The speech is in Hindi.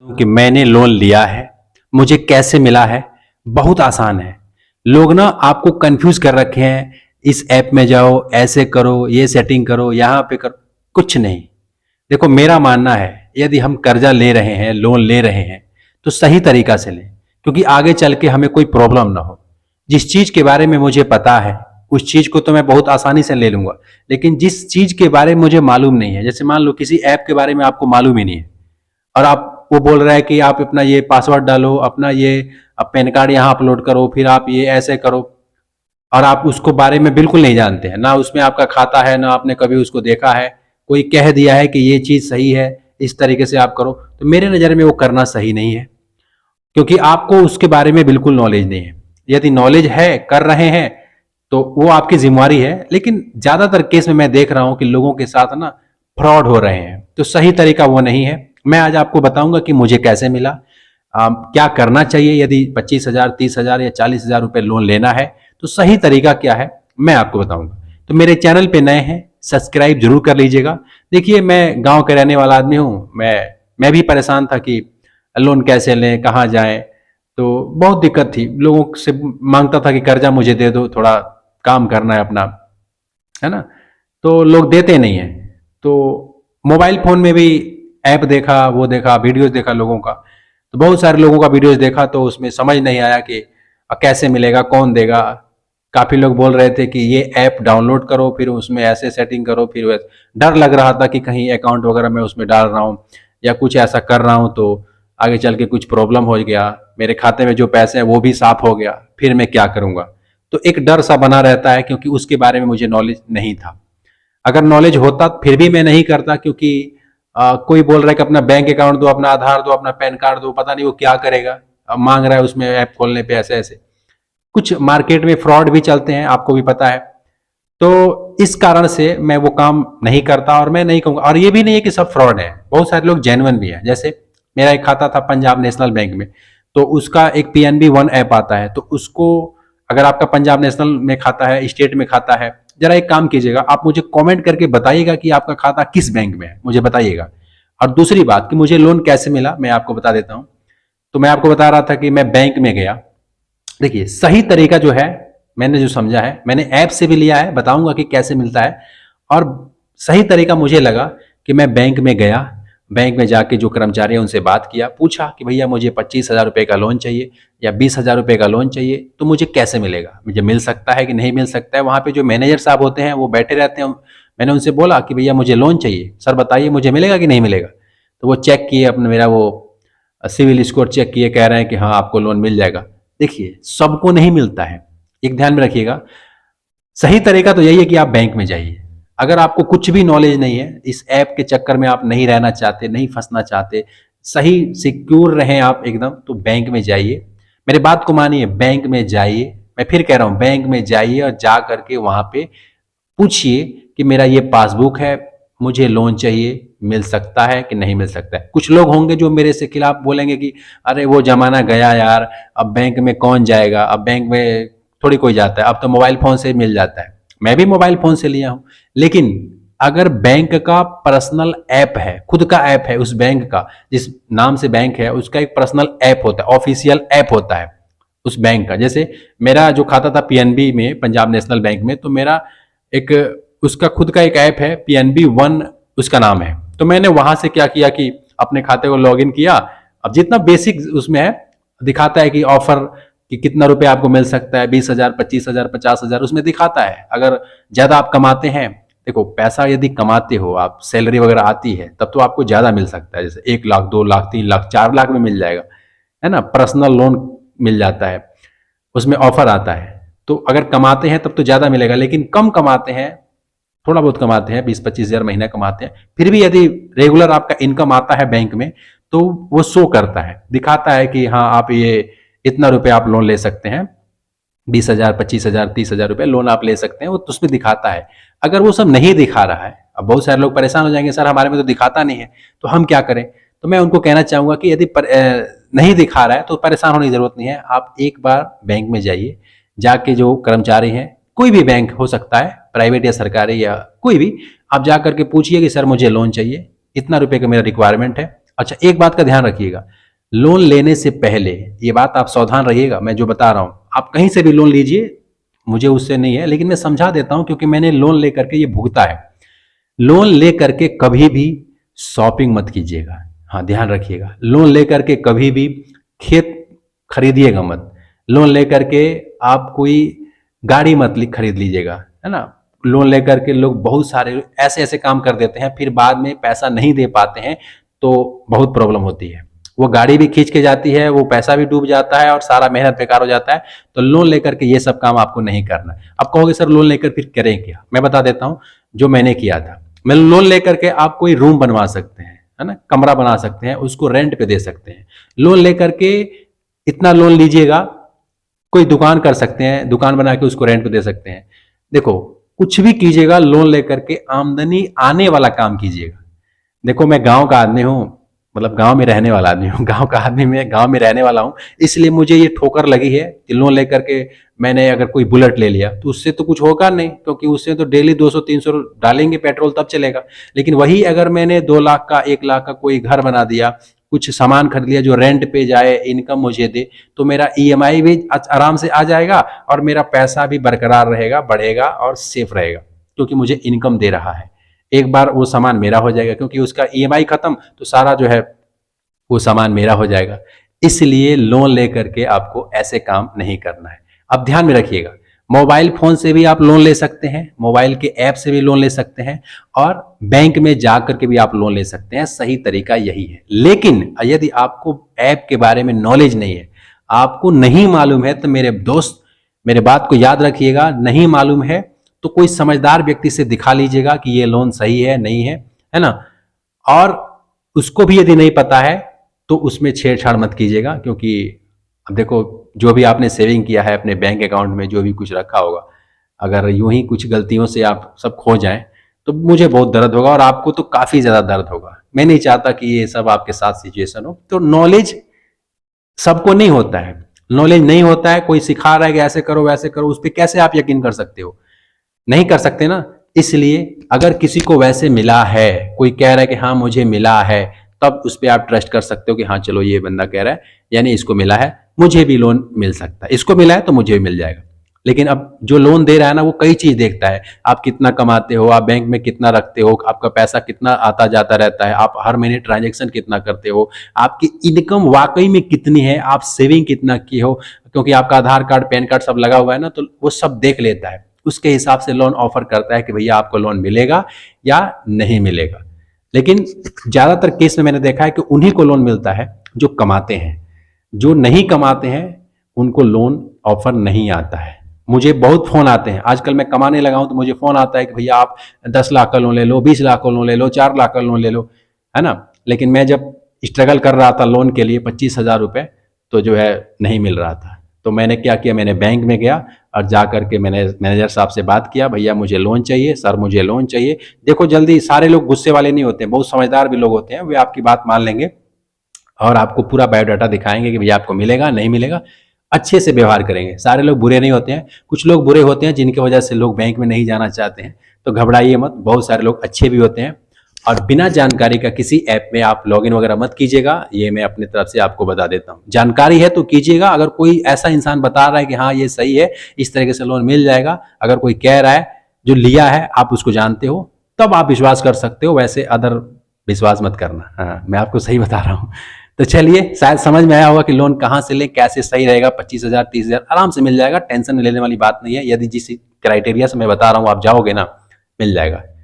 कि मैंने लोन लिया है, मुझे कैसे मिला है। बहुत आसान है। लोग ना आपको कंफ्यूज कर रखे हैं, इस ऐप में जाओ, ऐसे करो, ये सेटिंग करो, यहाँ पे करो। कुछ नहीं। देखो, मेरा मानना है यदि हम कर्जा ले रहे हैं, लोन ले रहे हैं, तो सही तरीका से लें, क्योंकि आगे चल के हमें कोई प्रॉब्लम ना हो। जिस चीज के बारे में मुझे पता है उस चीज को तो मैं बहुत आसानी से ले लूंगा, लेकिन जिस चीज के बारे में मुझे मालूम नहीं है, जैसे मान लो किसी ऐप के बारे में आपको मालूम ही नहीं है और आप वो बोल रहा है कि आप अपना ये पासवर्ड डालो, अपना ये पैन कार्ड यहाँ अपलोड करो, फिर आप ये ऐसे करो, और आप उसको बारे में बिल्कुल नहीं जानते हैं, ना उसमें आपका खाता है, ना आपने कभी उसको देखा है, कोई कह दिया है कि ये चीज सही है, इस तरीके से आप करो, तो मेरे नज़र में वो करना सही नहीं है, क्योंकि आपको उसके बारे में बिल्कुल नॉलेज नहीं है। यदि नॉलेज है, कर रहे हैं, तो वो आपकी जिम्मेवारी है, लेकिन ज्यादातर केस में मैं देख रहा हूं कि लोगों के साथ ना फ्रॉड हो रहे हैं, तो सही तरीका वो नहीं है। मैं आज आपको बताऊंगा कि मुझे कैसे मिला, क्या करना चाहिए। यदि 25,000, 30,000 या 40,000 रुपए लोन लेना है तो सही तरीका क्या है, मैं आपको बताऊंगा। तो मेरे चैनल पे नए हैं, सब्सक्राइब जरूर कर लीजिएगा। देखिए, मैं गांव के रहने वाला आदमी हूँ, मैं भी परेशान था कि लोन कैसे लें, कहाँ जाएं, तो बहुत दिक्कत थी। लोगों से मांगता था कि कर्जा मुझे दे दो, थोड़ा काम करना है अपना, है ना, तो लोग देते नहीं है। तो मोबाइल फोन में भी ऐप देखा, वो देखा, वीडियोस देखा लोगों का, तो बहुत सारे लोगों का वीडियोस देखा, तो उसमें समझ नहीं आया कि कैसे मिलेगा, कौन देगा। काफी लोग बोल रहे थे कि ये ऐप डाउनलोड करो, फिर उसमें ऐसे सेटिंग करो, फिर डर लग रहा था कि कहीं अकाउंट वगैरह मैं उसमें डाल रहा हूँ या कुछ ऐसा कर रहा हूँ तो आगे चल के कुछ प्रॉब्लम हो गया, मेरे खाते में जो पैसे हैं वो भी साफ हो गया, फिर मैं क्या करूंगा। तो एक डर सा बना रहता है, क्योंकि उसके बारे में मुझे नॉलेज नहीं था। अगर नॉलेज होता फिर भी मैं नहीं करता, क्योंकि कोई बोल रहा है कि अपना बैंक अकाउंट दो, अपना आधार दो, अपना पैन कार्ड दो, पता नहीं वो क्या करेगा, मांग रहा है उसमें ऐप खोलने पे ऐसे ऐसे। कुछ मार्केट में फ्रॉड भी चलते हैं, आपको भी पता है। तो इस कारण से मैं वो काम नहीं करता, और मैं नहीं कहूंगा, और ये भी नहीं है कि सब फ्रॉड है, बहुत सारे लोग जेन्युइन भी है। जैसे मेरा एक खाता था पंजाब नेशनल बैंक में, तो उसका एक पीएनबी वन ऐप आता है, तो उसको अगर आपका पंजाब नेशनल में खाता है, स्टेट में खाता है, जरा एक काम कीजिएगा, आप मुझे कमेंट करके बताइएगा कि आपका खाता किस बैंक में है, मुझे बताइएगा। और दूसरी बात कि मुझे लोन कैसे मिला, मैं आपको बता देता हूं। तो मैं आपको बता रहा था कि मैं बैंक में गया। देखिए, सही तरीका जो है, मैंने जो समझा है, मैंने ऐप से भी लिया है, बताऊंगा कि कैसे मिलता है। और सही तरीका मुझे लगा कि मैं बैंक में गया, बैंक में जाके जो कर्मचारी है उनसे बात किया, पूछा कि भैया मुझे 25,000 रुपये का लोन चाहिए या 20,000 रुपये का लोन चाहिए, तो मुझे कैसे मिलेगा, मुझे मिल सकता है कि नहीं मिल सकता है। वहाँ पे जो मैनेजर साहब होते हैं वो बैठे रहते हैं। मैंने उनसे बोला कि भैया मुझे लोन चाहिए, सर बताइए मुझे मिलेगा कि नहीं मिलेगा। तो वो चेक किए अपना, मेरा वो सिविल स्कोर चेक किए, कह रहे हैं कि हाँ आपको लोन मिल जाएगा। देखिए, सबको नहीं मिलता है, एक ध्यान में रखिएगा। सही तरीका तो यही है कि आप बैंक में जाइए। अगर आपको कुछ भी नॉलेज नहीं है, इस ऐप के चक्कर में आप नहीं रहना चाहते, नहीं फंसना चाहते, सही सिक्योर रहें आप एकदम, तो बैंक में जाइए। मेरी बात को मानिए, बैंक में जाइए। मैं फिर कह रहा हूं, बैंक में जाइए और जा करके वहां पे पूछिए कि मेरा ये पासबुक है, मुझे लोन चाहिए, मिल सकता है कि नहीं मिल सकता है। कुछ लोग होंगे जो मेरे से खिलाफ बोलेंगे कि अरे वो जमाना गया यार, अब बैंक में कौन जाएगा, अब बैंक में थोड़ी कोई जाता है, अब तो मोबाइल फोन से मिल जाता है। मैं भी मोबाइल फोन से लिया हूं, लेकिन अगर बैंक का पर्सनल ऐप है, खुद का ऐप है उस बैंक का, जिस नाम से बैंक है उसका एक पर्सनल ऐप होता है, ऑफिशियल ऐप होता है उस बैंक का। जैसे मेरा जो खाता था पीएनबी में, पंजाब नेशनल बैंक में, तो मेरा एक उसका खुद का एक ऐप है, पीएनबी वन उसका नाम है। तो मैंने वहां से क्या किया कि अपने खाते को लॉगिन किया। अब जितना बेसिक उसमें है, दिखाता है कि ऑफर कि कितना रुपए आपको मिल सकता है, 20,000, 25,000, 50,000 उसमें दिखाता है। अगर ज्यादा आप कमाते हैं, देखो पैसा यदि कमाते हो आप, सैलरी वगैरह आती है, तब तो आपको ज्यादा मिल सकता है, जैसे 1 लाख, 2 लाख, 3 लाख, 4 लाख में मिल जाएगा, है ना। पर्सनल लोन मिल जाता है, उसमें ऑफर आता है। तो अगर कमाते हैं तब तो ज्यादा मिलेगा, लेकिन कम कमाते हैं, थोड़ा बहुत कमाते हैं, 20-25,000 महीना कमाते हैं, फिर भी यदि रेगुलर आपका इनकम आता है बैंक में, तो वो शो करता है, दिखाता है कि हाँ आप ये इतना रुपए आप लोन ले सकते हैं, 20,000, 25,000, 30,000 रुपए लोन आप ले सकते हैं, वो तो उसमें दिखाता है। अगर वो सब नहीं दिखा रहा है, अब बहुत सारे लोग परेशान हो जाएंगे, सर हमारे में तो दिखाता नहीं है, तो हम क्या करें। तो मैं उनको कहना चाहूंगा कि यदि नहीं दिखा रहा है तो परेशान होने की जरूरत नहीं है। आप एक बार बैंक में जाइए, जाके जो कर्मचारी हैं, कोई भी बैंक हो सकता है, प्राइवेट या सरकारी या कोई भी, आप जा करके पूछिए कि सर मुझे लोन चाहिए, इतना रुपए का मेरा रिक्वायरमेंट है, अच्छा, एक बात का ध्यान रखिएगा, लोन लेने से पहले ये बात आप सावधान रहिएगा, मैं जो बता रहा हूं, आप कहीं से भी लोन लीजिए, मुझे उससे नहीं है, लेकिन मैं समझा देता हूं क्योंकि मैंने लोन लेकर के ये भुगता है। लोन लेकर के कभी भी शॉपिंग मत कीजिएगा। हाँ, ध्यान रखिएगा, लोन लेकर के कभी भी खेत खरीदिएगा मत। लोन लेकर के आप कोई गाड़ी मत खरीद लीजिएगा, है ना। लोन लेकर के लोग बहुत सारे ऐसे ऐसे काम कर देते हैं, फिर बाद में पैसा नहीं दे पाते हैं, तो बहुत प्रॉब्लम होती है। वो गाड़ी भी खींच के जाती है, वो पैसा भी डूब जाता है और सारा मेहनत बेकार हो जाता है। तो लोन लेकर के ये सब काम आपको नहीं करना है। आप कहोगे सर लोन लेकर फिर करें क्या? मैं बता देता हूं जो मैंने किया था। मैं लोन लेकर के आप कोई रूम बनवा सकते हैं, है ना, कमरा बना सकते हैं, उसको रेंट पे दे सकते हैं। लोन लेकर के इतना लोन लीजिएगा, कोई दुकान कर सकते हैं, दुकान बना के उसको रेंट पे दे सकते हैं। देखो, कुछ भी कीजिएगा लोन लेकर के आमदनी आने वाला काम कीजिएगा। देखो, मैं गांव का आदमी हूं, मतलब गांव में रहने वाला आदमी हूं, गांव का आदमी, मैं गांव में रहने वाला हूं, इसलिए मुझे ये ठोकर लगी है कि लोन लेकर के मैंने अगर कोई बुलेट ले लिया तो उससे तो कुछ होगा नहीं, क्योंकि उससे तो डेली 200-300 डालेंगे पेट्रोल तब चलेगा। लेकिन वही अगर मैंने 2 लाख का 1 लाख का कोई घर बना दिया, कुछ सामान खरीद लिया जो रेंट पे जाए, इनकम मुझे दे, तो मेरा ईएमआई भी आराम से आ जाएगा और मेरा पैसा भी बरकरार रहेगा, बढ़ेगा और सेफ रहेगा, क्योंकि मुझे इनकम दे रहा है। एक बार वो सामान मेरा हो जाएगा, क्योंकि उसका ईएमआई खत्म तो सारा जो है वो सामान मेरा हो जाएगा। इसलिए लोन लेकर के आपको ऐसे काम नहीं करना है। अब ध्यान में रखिएगा, मोबाइल फोन से भी आप लोन ले सकते हैं, मोबाइल के ऐप से भी लोन ले सकते हैं और बैंक में जाकर के भी आप लोन ले सकते हैं। सही तरीका यही है। लेकिन यदि आपको ऐप के बारे में नॉलेज नहीं है, आपको नहीं मालूम है, तो मेरे दोस्त मेरे बात को याद रखिएगा, नहीं मालूम है तो कोई समझदार व्यक्ति से दिखा लीजिएगा कि ये लोन सही है नहीं है ना। और उसको भी यदि नहीं पता है तो उसमें छेड़छाड़ मत कीजिएगा, क्योंकि अब देखो, जो भी आपने सेविंग किया है अपने बैंक अकाउंट में, जो भी कुछ रखा होगा, अगर यूं ही कुछ गलतियों से आप सब खो जाएं तो मुझे बहुत दर्द होगा और आपको तो काफी ज्यादा दर्द होगा। मैं नहीं चाहता कि ये सब आपके साथ सिचुएशन हो। तो नॉलेज सबको नहीं होता है, नॉलेज नहीं होता है, कोई सिखा रहा है कि ऐसे करो वैसे करो, उस पर कैसे आप यकीन कर सकते हो? नहीं कर सकते ना। इसलिए अगर किसी को वैसे मिला है, कोई कह रहा है कि हाँ मुझे मिला है, तब उस पर आप ट्रस्ट कर सकते हो कि हाँ चलो ये बंदा कह रहा है, यानी इसको मिला है, मुझे भी लोन मिल सकता है, इसको मिला है तो मुझे भी मिल जाएगा। लेकिन अब जो लोन दे रहा है ना, वो कई चीज देखता है। आप कितना कमाते हो, आप बैंक में कितना रखते हो, आपका पैसा कितना आता जाता रहता है, आप हर महीने ट्रांजेक्शन कितना करते हो, आपकी इनकम वाकई में कितनी है, आप सेविंग कितना की हो, क्योंकि आपका आधार कार्ड पैन कार्ड सब लगा हुआ है ना, तो वो सब देख लेता है। उसके हिसाब से लोन ऑफर करता है कि भैया आपको लोन मिलेगा या नहीं मिलेगा। लेकिन ज्यादातर केस में मैंने देखा है कि उन्हीं को लोन मिलता है जो कमाते हैं, जो नहीं कमाते हैं उनको लोन ऑफर नहीं आता है। मुझे बहुत फोन आते हैं, आजकल मैं कमाने लगा हूं तो मुझे फोन आता है कि भैया आप 10 लाख का लोन ले लो, 20 लाख का लोन ले लो, 4 लाख का लोन ले लो, है ना। लेकिन मैं जब स्ट्रगल कर रहा था लोन के लिए 25,000 रुपए, तो जो है नहीं मिल रहा था। तो मैंने क्या किया, मैंने बैंक में गया और जा करके मैंने मैनेजर साहब से बात किया, भैया मुझे लोन चाहिए, सर मुझे लोन चाहिए। देखो, जल्दी, सारे लोग गुस्से वाले नहीं होते हैं, बहुत समझदार भी लोग होते हैं, वे आपकी बात मान लेंगे और आपको पूरा बायोडाटा दिखाएंगे कि भैया आपको मिलेगा नहीं मिलेगा। अच्छे से व्यवहार करेंगे, सारे लोग बुरे नहीं होते हैं, कुछ लोग बुरे होते हैं जिनकी वजह से लोग बैंक में नहीं जाना चाहते हैं। तो घबराइए मत, बहुत सारे लोग अच्छे भी होते हैं। और बिना जानकारी का किसी ऐप में आप लॉगिन वगैरह मत कीजिएगा, ये मैं अपनी तरफ से आपको बता देता हूँ। जानकारी है तो कीजिएगा, अगर कोई ऐसा इंसान बता रहा है कि हाँ ये सही है, इस तरीके से लोन मिल जाएगा, अगर कोई कह रहा है जो लिया है आप उसको जानते हो, तब आप विश्वास कर सकते हो, वैसे अदर विश्वास मत करना। हाँ, मैं आपको सही बता रहा हूँ। तो चलिए, शायद समझ में आया होगा कि लोन कहाँ से लें, कैसे सही रहेगा। 25,000 30,000 आराम से मिल जाएगा, टेंशन लेने वाली बात नहीं है। यदि जिस क्राइटेरिया से मैं बता रहा हूँ आप जाओगे ना, मिल जाएगा।